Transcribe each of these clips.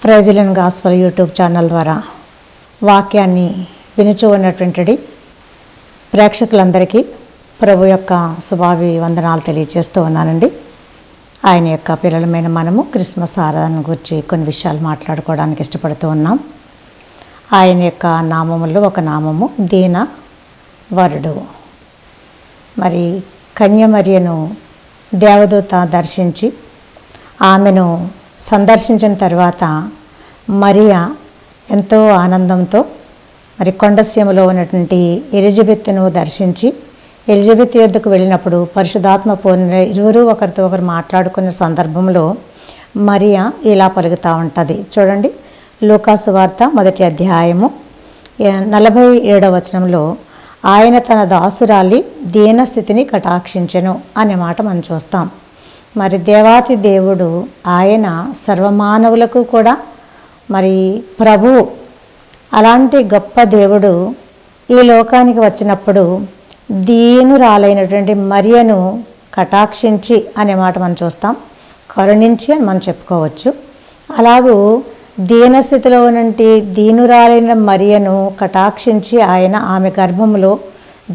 ప్రైజ్‌లార్డ్ gospel YouTube channel ద్వారా వాక్యాన్ని వినుచూ ఉన్నటువంటి ప్రేక్షకులందరికీ ప్రభు యొక్క శుభాభివందనాలు తెలియజేస్తూ ఉన్నానండి. ఆయన యొక్క పిల్లలమైన మనము క్రిస్మస్ ఆరాధన గురించి కొన్ని విషయాలు మాట్లాడుకోవడానికి ఇష్టపడుతూ ఉన్నాం. ఆయన యొక్క నామములో ఒక నామము దీన వరుడు. మరి కన్యమరియను దేవదూత దర్శించి ఆమెను సందర్శించిన తర్వాత మరియా ఎంతో ఆనందంతో మరి కొండసీమలో ఉన్నటువంటి ఎలిజబెత్తును దర్శించి ఎలిజబెత్ యొద్దకు వెళ్ళినప్పుడు పరిశుద్ధాత్మ పూర్ణ ఇరువురు ఒకరితో ఒకరు మాట్లాడుకునే సందర్భంలో మరియా ఇలా పలుకుతూ ఉంటుంది. చూడండి, లూకాసు వార్త 1వ అధ్యాయము 47వ వచనంలో ఆయన తన దాసురాలి దీనస్థితిని కటాక్షించెను అనే మాట మనం చూస్తాం. మరి దేవాతి దేవుడు ఆయన సర్వమానవులకు కూడా మరి ప్రభువు, అలాంటి గొప్ప దేవుడు ఈ లోకానికి వచ్చినప్పుడు దీనురాలైనటువంటి మరియను కటాక్షించి అనే మాట మనం చూస్తాం. కరుణించి అని మనం చెప్పుకోవచ్చు. అలాగూ దీనస్థితిలో ఉన్నటువంటి దీనురాలైన మరియను కటాక్షించి ఆయన ఆమె గర్భంలో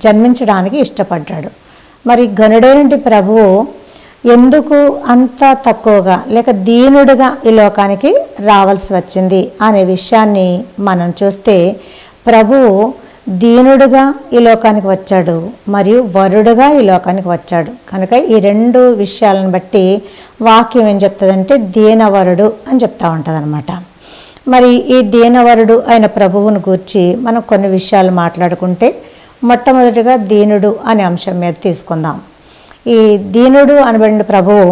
జన్మించడానికి ఇష్టపడ్డాడు. మరి ఘనుడైనటువంటి ప్రభువు ఎందుకు అంత తక్కువగా లేక దీనుడుగా ఈ లోకానికి రావాల్సి వచ్చింది అనే విషయాన్ని మనం చూస్తే, ప్రభువు దీనుడుగా ఈ లోకానికి వచ్చాడు మరియు వరుడుగా ఈ లోకానికి వచ్చాడు. కనుక ఈ రెండు విషయాలను బట్టి వాక్యం ఏం చెప్తుందంటే దీనవరుడు అని చెప్తా ఉంటుంది అనమాట. మరి ఈ దీనవరుడు అయిన ప్రభువును గూర్చి మనం కొన్ని విషయాలు మాట్లాడుకుంటే, మొట్టమొదటిగా దీనుడు అనే అంశం మీద తీసుకుందాం. ఈ దీనుడు అనబడిన ప్రభువు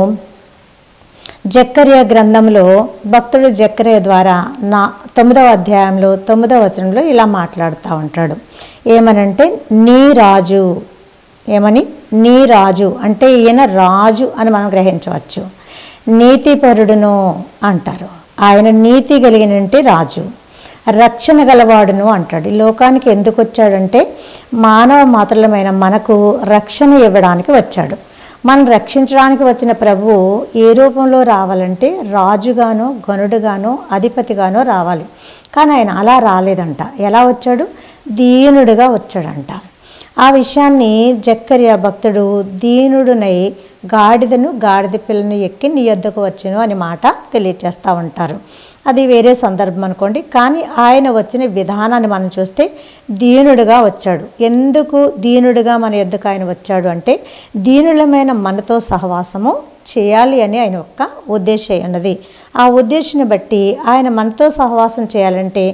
జకర్యా గ్రంథంలో భక్తుడు జకర్యా ద్వారా 9వ అధ్యాయంలో 9వ వచనంలో ఇలా మాట్లాడుతూ ఉంటాడు. ఏమనంటే నీ రాజు. ఏమని? నీ రాజు అంటే ఈయన రాజు అని మనం గ్రహించవచ్చు. నీతిపరుడును అంటారు. ఆయన నీతి కలిగినంటే రాజు, రక్షణ గలవాడును అంటాడు. ఈ లోకానికి ఎందుకు వచ్చాడంటే మానవ మాత్రలమైన మనకు రక్షణ ఇవ్వడానికి వచ్చాడు. మనం రక్షించడానికి వచ్చిన ప్రభువు ఏ రూపంలో రావాలంటే రాజుగానో ఘనుడుగానో అధిపతిగానో రావాలి. కానీ ఆయన అలా రాలేదంట. ఎలా వచ్చాడు? దీనుడుగా వచ్చాడంట. ఆ విషయాన్ని జకర్యా భక్తుడు దీనుడునై గాడిదను గాడిద పిల్లను ఎక్కి నీ యొద్దకు వచ్చెను అని మాట తెలియచేస్తూ ఉంటారు. అది వేరే సందర్భం అనుకోండి. కానీ ఆయన వచ్చిన విధానాన్ని మనం చూస్తే దీనుడుగా వచ్చాడు. ఎందుకు దీనుడుగా మన యొద్దకు ఆయన వచ్చాడు అంటే దీనులమైన మనతో సహవాసము చేయాలి అని ఆయన యొక్క ఉద్దేశం ఉన్నది. ఆ ఉద్దేశాన్ని బట్టి ఆయన మనతో సహవాసం చేయాలంటే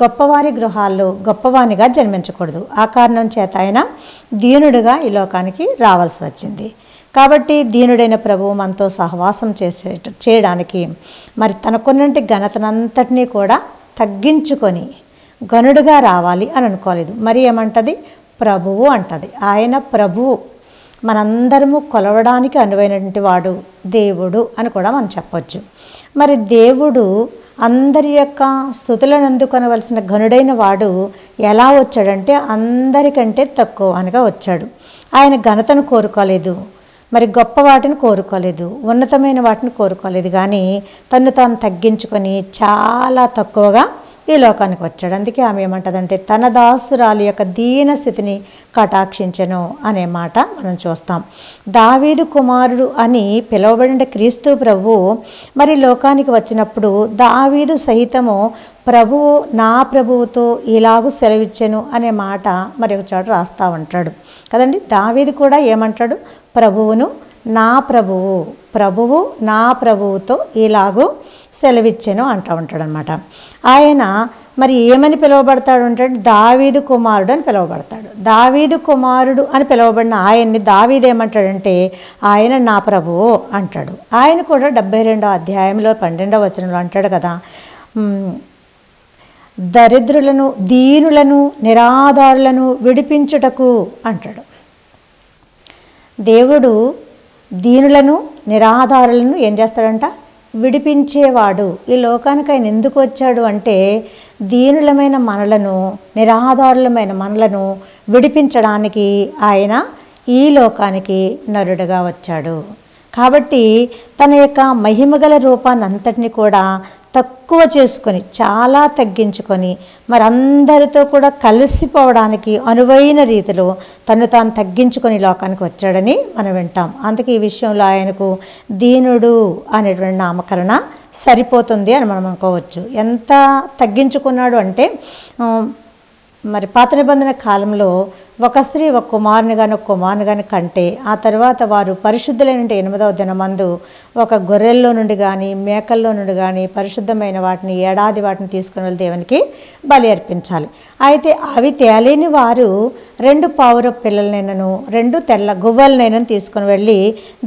గొప్పవారి గృహాల్లో గొప్పవానిగా జన్మించకూడదు. ఆ కారణం చేత ఆయన దీనుడుగా ఈ లోకానికి రావాల్సి వచ్చింది. కాబట్టి దీనుడైన ప్రభువు మనతో సహవాసం చేయడానికి మరి తనకున్నటి ఘనతనంతటినీ కూడా తగ్గించుకొని ఘనుడుగా రావాలి అని అనుకోలేదు. మరి ఏమంటది? ప్రభువు అంటది. ఆయన ప్రభువు, మనందరము కొలవడానికి అనువైనటువంటి వాడు దేవుడు అని కూడా మనం చెప్పొచ్చు. మరి దేవుడు అందరి యొక్క స్తుతులను అందుకొనవలసిన ఘనుడైన వాడు ఎలా వచ్చాడంటే అందరికంటే తక్కువ అనగా వచ్చాడు. ఆయన ఘనతను కోరుకోలేదు, మరి గొప్ప వాటిని కోరుకోలేదు, ఉన్నతమైన వాటిని కోరుకోలేదు. కానీ తను తాను తగ్గించుకొని చాలా తక్కువగా ఈ లోకానికి వచ్చాడు. అందుకే ఆమె ఏమంటదంటే తన దాసురాలి యొక్క దీన స్థితిని కటాక్షించెను అనే మాట మనం చూస్తాం. దావీదు కుమారుడు అని పిలువబడిన క్రీస్తు ప్రభువు మరి లోకానికి వచ్చినప్పుడు దావీదు సహితము ప్రభువు నా ప్రభువుతో ఇలాగూ సెలవిచ్చెను అనే మాట మరి ఒక చోట రాస్తూ ఉంటాడు కదండి. దావీదు కూడా ఏమంటాడు? ప్రభువును నా ప్రభువు, ప్రభువు నా ప్రభువుతో ఇలాగూ సెలవిచ్చెను అంటూ ఉంటాడు అనమాట. ఆయన మరి ఏమని పిలువబడతాడు అంటే దావీదు కుమారుడు అని పిలువబడతాడు. దావీదు కుమారుడు అని పిలువబడిన ఆయన్ని దావీదు ఏమంటాడంటే ఆయన నా ప్రభువు అంటాడు. ఆయన కూడా 72వ అధ్యాయంలో 12వ వచనంలో అంటాడు కదా, దరిద్రులను దీనులను నిరాధారులను విడిపించుటకు అంటాడు. దేవుడు దీనులను నిరాధారులను ఏం చేస్తాడంట? విడిపించేవాడు. ఈ లోకానికి ఆయన ఎందుకు వచ్చాడు అంటే దీనులమైన మనలను, నిరాధారులమైన మనలను విడిపించడానికి ఆయన ఈ లోకానికి నరుడుగా వచ్చాడు. కాబట్టి తన యొక్క మహిమగల రూపాన్ని అంతటిని కూడా తక్కువ చేసుకొని, చాలా తగ్గించుకొని, మరి అందరితో కూడా కలిసిపోవడానికి అనువైన రీతిలో తను తాను తగ్గించుకొని లోకానికి వచ్చాడని మనం వింటాం. అందుకే ఈ విషయంలో ఆయనకు దీనుడు అనేటువంటి నామకరణ సరిపోతుంది అని మనం అనుకోవచ్చు. ఎంత తగ్గించుకున్నాడు అంటే, మరి పాత నిబంధన కాలంలో ఒక స్త్రీ ఒక కుమారుని కానీ కంటే ఆ తర్వాత వారు పరిశుద్ధులైన 8వ దినమందు ఒక గొర్రెల్లో నుండి కానీ మేకల్లో నుండి కానీ పరిశుద్ధమైన వాటిని, ఏడాది వాటిని తీసుకుని వెళ్ళి దేవునికి బలి అర్పించాలి. అయితే అవి తేలేని వారు 2 పావురపు పిల్లలనైనను 2 తెల్ల గువ్వలనైనా తీసుకుని వెళ్ళి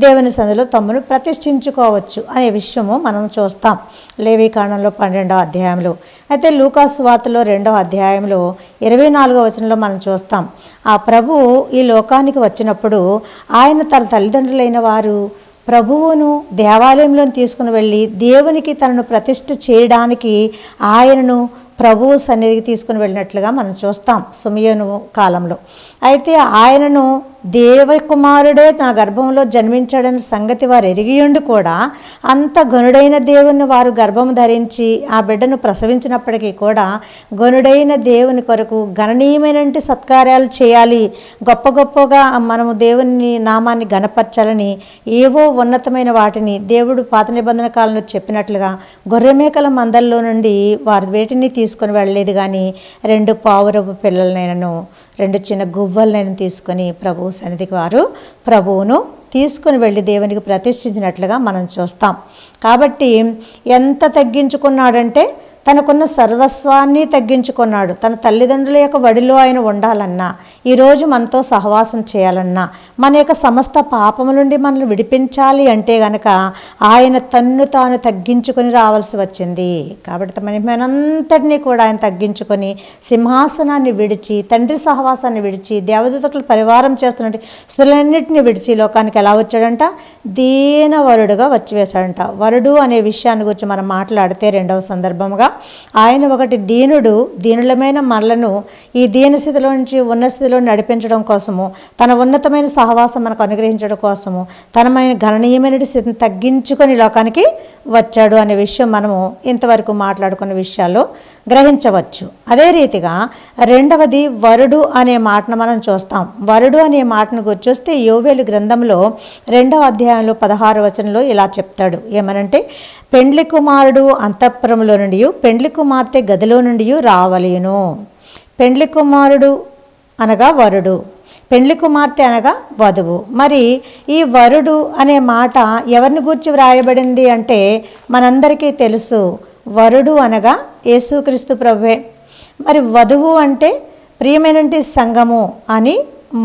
దేవుని సన్నిధిలో తమ్మును ప్రతిష్ఠించుకోవచ్చు అనే విషయము మనం చూస్తాం లేవీకాండంలో 12వ అధ్యాయంలో. అయితే లూకా సువార్తలో 2వ అధ్యాయంలో 24వ వచనంలో మనం చూస్తాం, ఆ ప్రభువు ఈ లోకానికి వచ్చినప్పుడు ఆయన తన తల్లిదండ్రులైన వారు ప్రభువును దేవాలయంలో తీసుకుని వెళ్ళి దేవునికి తనను ప్రతిష్ఠ చేయడానికి ఆయనను ప్రభువు సన్నిధికి తీసుకుని వెళ్ళినట్లుగా మనం చూస్తాం సిమియోను కాలంలో. అయితే ఆయనను దేవకుమారుడే నా గర్భంలో జన్మించాడని సంగతి వారు ఎరిగియుండి కూడా అంత గనుడైన దేవుని వారు గర్భం ధరించి ఆ బిడ్డను ప్రసవించినప్పటికీ కూడా గనుడైన దేవుని కొరకు గణనీయమైన సత్కార్యాలు చేయాలి, గొప్ప గొప్పగా మనము దేవుని నామాన్ని గణపరచాలని ఏవో ఉన్నతమైన వాటిని దేవుడు పాత నిబంధన కాలంలో చెప్పినట్లుగా గొర్రెమేకల మందల్లో నుండి వారు వేటిని తీసుకొని వెళ్ళలేదు. కానీ 2 పావురపు పిల్లలనైనను 2 చిన్న గువ్వలనైనా తీసుకొని ప్రభు సన్నిధికి వారు ప్రభువును తీసుకుని వెళ్ళి దేవునికి ప్రతిష్ఠించినట్లుగా మనం చూస్తాం. కాబట్టి ఎంత తగ్గించుకున్నాడంటే తనకున్న సర్వస్వాన్ని తగ్గించుకున్నాడు. తన తల్లిదండ్రుల యొక్క వడిలో ఆయన ఉండాలన్నా, ఈరోజు మనతో సహవాసం చేయాలన్నా, మన యొక్క సమస్త పాపముల నుండి మనల్ని విడిపించాలి అంటే గనక ఆయన తన్ను తాను తగ్గించుకొని రావాల్సి వచ్చింది. కాబట్టి మనంతటినీ కూడా ఆయన తగ్గించుకొని సింహాసనాన్ని విడిచి, తండ్రి సహవాసాన్ని విడిచి, దేవదూతకులు పరివారం చేస్తున్నట్టు స్థులన్నింటినీ విడిచి లోకానికి ఎలా వచ్చాడంట? దీనవరుడుగా వచ్చి వేశాడంట. వరుడు అనే విషయాన్ని గురించి మనం మాట్లాడితే 2వ సందర్భముగా ఆయన ఒకటి దీనుడు, దీనులమైన మనలను ఈ దీన స్థితిలో నుంచి ఉన్న స్థితిలో నడిపించడం కోసము, తన ఉన్నతమైన సహవాసం మనకు అనుగ్రహించడం కోసము తనమైన గణనీయమైన స్థితిని తగ్గించుకొని లోకానికి వచ్చాడు అనే విషయం మనము ఇంతవరకు మాట్లాడుకున్న విషయాల్లో గ్రహించవచ్చు. అదే రీతిగా 2వది వరుడు అనే మాటను మనం చూస్తాం. వరుడు అనే మాటను గుర్చొస్తే యోవేలు గ్రంథంలో 2వ అధ్యాయంలో 16వ వచనంలో ఇలా చెప్తాడు. ఏమనంటే, పెండ్లి కుమారుడు అంతఃపురంలో నుండి, పెండ్లి కుమార్తె గదిలో నుండి రావలేను. పెండ్లి కుమారుడు అనగా వరుడు, పెండ్లి కుమార్తె అనగా వధువు. మరి ఈ వరుడు అనే మాట ఎవరిని గూర్చి వ్రాయబడింది అంటే మనందరికీ తెలుసు, వరుడు అనగా యేసుక్రీస్తు ప్రభువే. మరి వధువు అంటే ప్రియమైనటి సంఘము అని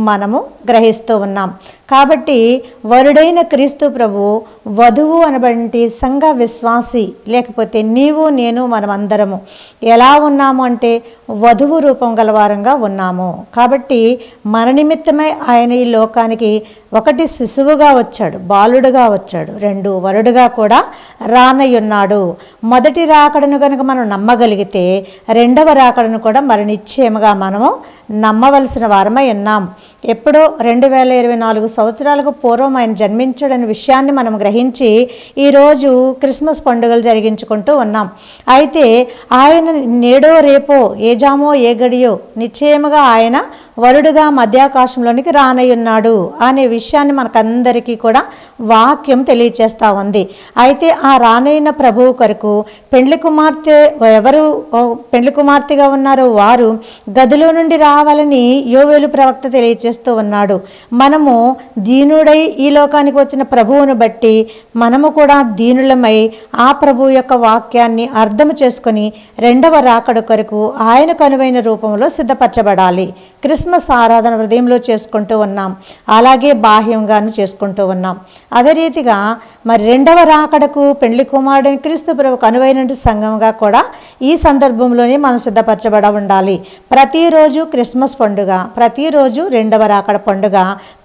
మనము గ్రహిస్తూ ఉన్నాం. కాబట్టి వరుడైన క్రీస్తు ప్రభు వధువు అనబడి సంఘ విశ్వాసి, లేకపోతే నీవు నేను మనమందరము ఎలా ఉన్నాము అంటే వధువు రూపం గలవారంగా ఉన్నాము. కాబట్టి మన నిమిత్తమై ఆయన ఈ లోకానికి 1 శిశువుగా వచ్చాడు, బాలుడుగా వచ్చాడు, 2 వరుడుగా కూడా రానయ్యున్నాడు. మొదటి రాకడను కనుక మనం నమ్మగలిగితే 2వ రాకడను కూడా మరి నిశ్చయముగా మనము నమ్మవలసిన వారమై ఉన్నాం. ఎప్పుడో 2024 సంవత్సరాలకు పూర్వం ఆయన జన్మించాడనే విషయాన్ని మనం గ్రహించి ఈరోజు క్రిస్మస్ పండుగలు జరిగించుకుంటూ ఉన్నాం. అయితే ఆయన నేడో రేపో ఏ జామో ఏ గడియో నిశ్చయముగా ఆయన వరుడుగా మధ్యాకాశంలోనికి రానయ్యున్నాడు అనే విషయాన్ని మనకందరికీ కూడా వాక్యం తెలియచేస్తూ ఉంది. అయితే ఆ రానయ్యున్న ప్రభువు కొరకు పెండ్లి కుమార్తె ఎవరు పెండ్లి కుమార్తెగా ఉన్నారో వారు గదిలో నుండి రావాలని యోవేలు ప్రవక్త తెలియచేస్తూ ఉన్నాడు. మనము దీనుడై ఈ లోకానికి వచ్చిన ప్రభువును బట్టి మనము కూడా దీనులమై ఆ ప్రభువు యొక్క వాక్యాన్ని అర్థం చేసుకొని 2వ రాకడ కొరకు ఆయనకు అనువైన రూపంలో సిద్ధపరచబడాలి. క్రిస్మస్ ఆరాధన హృదయంలో చేసుకుంటూ ఉన్నాం, అలాగే బాహ్యంగాను చేసుకుంటూ ఉన్నాం. అదే రీతిగా మరి 2వ రాకడకు పెండ్లి కుమారుడైన క్రీస్తు ప్రభువుకు అనువైన సంఘంగా కూడా ఈ సందర్భంలోనే మనం సిద్ధపరచబడ ఉండాలి. ప్రతిరోజు క్రిస్మస్ పండుగ, ప్రతిరోజు 2వ రాకడ పండుగ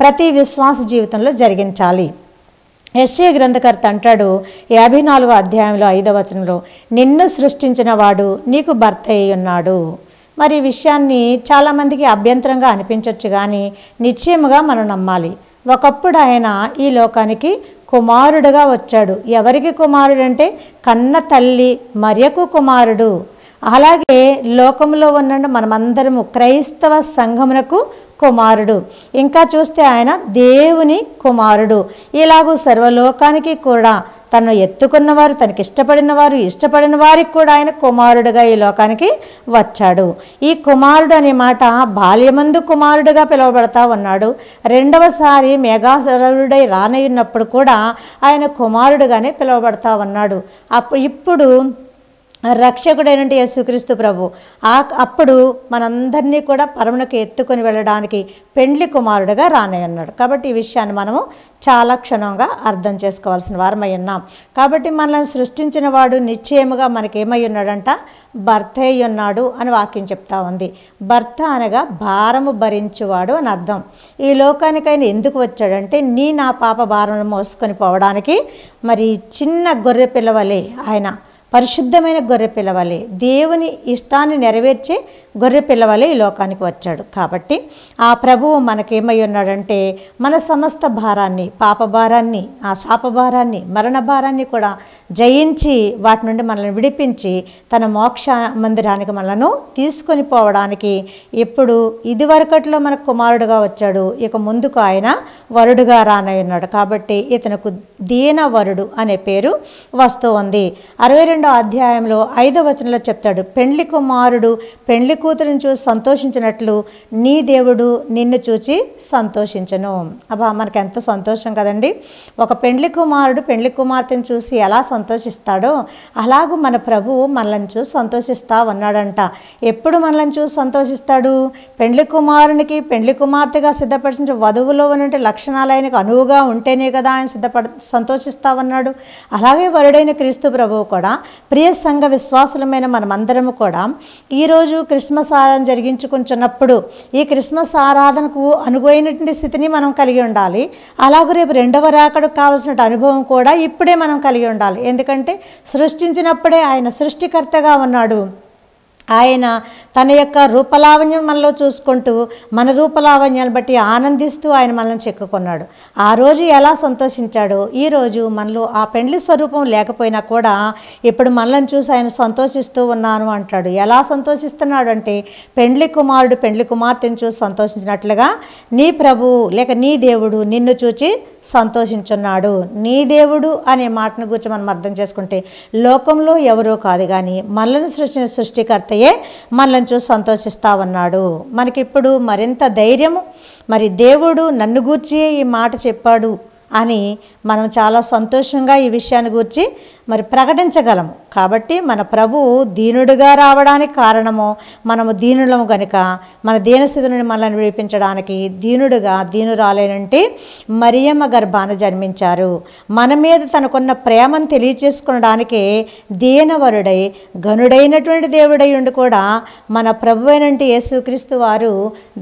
ప్రతి విశ్వాస జీవితంలో జరిగించాలి. యెషయా గ్రంథకర్త అంటాడు 54వ అధ్యాయంలో 5వ వచనంలో, నిన్ను సృష్టించిన వాడు నీకు భర్త అయి ఉన్నాడు. మరి ఈ విషయాన్ని చాలామందికి అభ్యంతరంగా అనిపించవచ్చు, కానీ నిశ్చయముగా మనం నమ్మాలి. ఒకప్పుడు ఆయన ఈ లోకానికి కుమారుడుగా వచ్చాడు. ఎవరికి కుమారుడు అంటే కన్న తల్లి మరియకు కుమారుడు. అలాగే లోకంలో ఉన్న మనమందరము క్రైస్తవ సంఘమునకు కుమారుడు. ఇంకా చూస్తే ఆయన దేవుని కుమారుడు. ఇలాగూ సర్వలోకానికి కూడా తను ఎత్తుకున్నవారు, తనకి ఇష్టపడిన వారికి కూడా ఆయన కుమారుడుగా ఈ లోకానికి వచ్చాడు. ఈ కుమారుడు అనే మాట బాల్యమందు కుమారుడుగా పిలువబడతా ఉన్నాడు. రెండవసారి మేఘాసురుడై రానయ్యున్నప్పుడు కూడా ఆయన కుమారుడుగానే పిలువబడతా ఉన్నాడు. ఇప్పుడు రక్షకుడైనటువంటి యేసుక్రీస్తు ప్రభు అప్పుడు మనందరినీ కూడా పరమునకు ఎత్తుకొని వెళ్ళడానికి పెండ్లి కుమారుడుగా రానయ్యున్నాడు. కాబట్టి ఈ విషయాన్ని మనము చాలా క్షుణ్ణంగా అర్థం చేసుకోవాల్సిన వారమై ఉన్నాం. కాబట్టి మనల్ని సృష్టించిన వాడు నిశ్చయముగా మనకేమై ఉన్నాడంట, భర్త అయి ఉన్నాడు అని వాక్యం చెప్తా ఉంది. భర్త అనగా భారము భరించువాడు అని అర్థం. ఈ లోకానికి ఆయన ఎందుకు వచ్చాడంటే నా పాప భారమును మోసుకొని పోవడానికి. మరి చిన్న గొర్రె పిల్లవలే ఆయన, పరిశుద్ధమైన గొర్రె పిల్లవలే, దేవుని ఇష్టాన్ని నెరవేర్చే గొర్రె పిల్లవలే ఈ లోకానికి వచ్చాడు. కాబట్టి ఆ ప్రభువు మనకేమై ఉన్నాడంటే మన సమస్త భారాన్ని, పాప భారాన్ని, ఆ శాప భారాన్ని, మరణ భారాన్ని కూడా జయించి వాటి నుండి మనల్ని విడిపించి తన మోక్ష మందిరానికి మనలను తీసుకొని పోవడానికి ఇప్పుడు ఇదివరకట్లో మనకు కుమారుడుగా వచ్చాడు. ఇక ముందుకు ఆయన వరుడుగా రానయ్యున్నాడు. కాబట్టి ఇతనుకు దీనవరుడు అనే పేరు వస్తూ ఉంది. 62వ అధ్యాయంలో 5వ వచనంలో చెప్తాడు, పెండ్లి కుమారుడు పెండ్లి కూతురుని చూసి సంతోషించినట్లు నీ దేవుడు నిన్ను చూచి సంతోషించను. అబ్బా, మనకు ఎంత సంతోషం కదండి. ఒక పెండ్లి కుమారుడు పెండ్లి కుమార్తెను చూసి ఎలా సంతోషిస్తాడో అలాగూ మన ప్రభువు మనల్ని చూసి సంతోషిస్తా ఉన్నాడంట. ఎప్పుడు మనల్ని చూసి సంతోషిస్తాడు? పెండ్లి కుమారునికి పెండ్లి కుమార్తెగా సిద్ధపరిచిన వధువులో ఉన్నటువంటి లక్షణాలు ఆయనకు అనువుగా ఉంటేనే కదా ఆయన సంతోషిస్తా ఉన్నాడు. అలాగే వరుడైన క్రీస్తు ప్రభువు కూడా, ప్రియ సంఘ విశ్వాసులమైన మనమందరము కూడా ఈరోజు క్రిస్మస్ ఆరాధన జరిగించుకుంటున్నప్పుడు ఈ క్రిస్మస్ ఆరాధనకు అనుగుణమైనటువంటి స్థితిని మనం కలిగి ఉండాలి. అలాగే రేపు రెండవ రాకడకు కావాల్సిన అనుభవం కూడా ఇప్పుడే మనం కలిగి ఉండాలి. ఎందుకంటే సృష్టించినప్పుడే ఆయన సృష్టికర్తగా ఉన్నాడు. ఆయన తన యొక్క రూపలావణ్యం మనలో చూసుకుంటూ మన రూపలావణ్యాన్ని బట్టి ఆనందిస్తూ ఆయన మనల్ని చెక్కుకున్నాడు. ఆ రోజు ఎలా సంతోషించాడో ఈరోజు మనలో ఆ పెండ్లి స్వరూపం లేకపోయినా కూడా ఇప్పుడు మనల్ని చూసి ఆయన సంతోషిస్తూ ఉన్నాను అంటాడు. ఎలా సంతోషిస్తున్నాడు అంటే పెండ్లి కుమారుడు పెండ్లి కుమార్తెను చూసి సంతోషించినట్లుగా నీ ప్రభువు లేక నీ దేవుడు నిన్ను చూచి సంతోషించున్నాడు. నీ దేవుడు అనే మాటను గురించి మనం అర్థం చేసుకుంటే లోకంలో ఎవరో కాదు కానీ మనల్ని సృష్టించిన సృష్టికర్తయే మనల్ని చూసి సంతోషిస్తా ఉన్నాడు. మనకిప్పుడు మరింత ధైర్యము, మరి దేవుడు నన్ను గూర్చి ఈ మాట చెప్పాడు అని మనం చాలా సంతోషంగా ఈ విషయాన్ని గురించి మరి ప్రకటించగలము. కాబట్టి మన ప్రభువు దీనుడిగా రావడానికి కారణము మనము దీనులము కనుక మన దీనస్థితి నుండి మనల్ని విడిపించడానికి దీనురాలేనంటే మరియమ్మ గర్భాన జన్మించారు. మన మీద తనకున్న ప్రేమను తెలియచేసుకోవడానికే దీనవరుడై ఘనుడైనటువంటి దేవుడై ఉండి కూడా మన ప్రభు అయినంటే యేసుక్రీస్తు వారు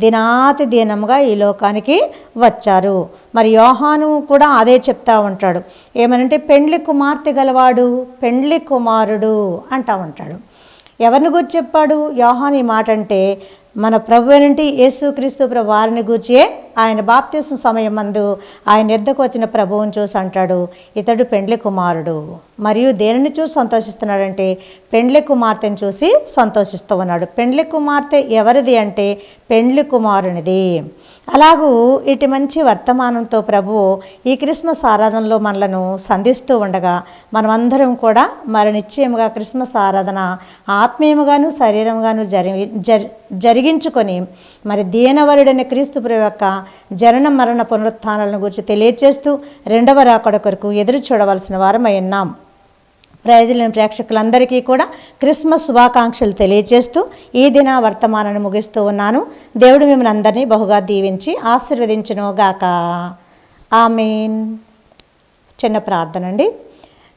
దినాతి దీనముగా ఈ లోకానికి వచ్చారు. మరి యోహాను కూడా అదే చెప్తా ఉంటాడు. ఏమనంటే పెండ్లి కుమార్తె గలవాడు పెండ్లి కుమారుడు అంటా ఉంటాడు. ఎవరిని గురించి చెప్పాడు యోహాను ఈ మాట అంటే మన ప్రభు అయినంటే యేసుక్రీస్తు ప్రభు వారిని గూర్చే ఆయన బాప్తిస్మ సమయం మందు ఆయన యొద్దకు వచ్చిన ప్రభువుని చూసి అంటాడు, ఇతడు పెండ్లి కుమారుడు. మరియు దేనిని చూసి సంతోషిస్తున్నాడంటే పెండ్లి కుమార్తెను చూసి సంతోషిస్తూ ఉన్నాడు. పెండ్లి కుమార్తె ఎవరిది అంటే పెండ్లి కుమారునిది. అలాగూ ఇటు మంచి వర్తమానంతో ప్రభువు ఈ క్రిస్మస్ ఆరాధనలో మనలను సంధిస్తూ ఉండగా మనమందరం కూడా మరి నిశ్చయముగా క్రిస్మస్ ఆరాధన ఆత్మీయముగాను శరీరంగాను జరిగించుకొని మరి దీనవరుడైన క్రీస్తు ప్రభు యొక్క జనన మరణ పునరుత్థానాలను గురించి తెలియచేస్తూ రెండవ రాకడ కొరకు ఎదురు చూడవలసిన వారమై ఉన్నాం. ప్రయోజన ప్రేక్షకులందరికీ కూడా క్రిస్మస్ శుభాకాంక్షలు తెలియజేస్తూ ఈ దిన వర్తమానాన్ని ముగిస్తూ ఉన్నాను. దేవుడు మిమ్మల్ని అందరినీ బహుగా దీవించి ఆశీర్వదించును గాక. ఆమేన్. చిన్న ప్రార్థన అండి.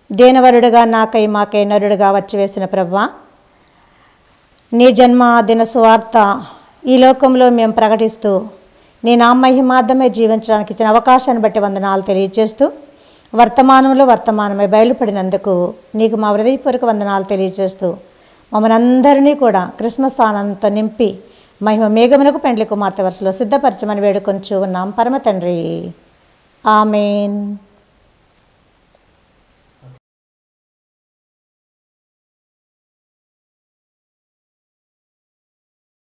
దీనవరుడుగా నాకై మాకై నరుడుగా వచ్చి వేసిన ప్రభువా, నీ జన్మ దిన సువార్త ఈ లోకంలో మేము ప్రకటిస్తూ నీ నామహిమార్థమే జీవించడానికి ఇచ్చిన అవకాశాన్ని బట్టి వందనాలు తెలియజేస్తూ వర్తమానమై బయలుపడినందుకు నీకు మా హృదయపూర్వక వందనాలు తెలియజేస్తూ మమ్మల్ని అందరినీ కూడా క్రిస్మస్ ఆనందంతో నింపి మహిమ మేఘమునకు పెండ్లి కుమార్తె వరుసలో సిద్ధపరచమని వేడుకొంచు ఉన్నాం పరమ తండ్రి. ఆమేన్.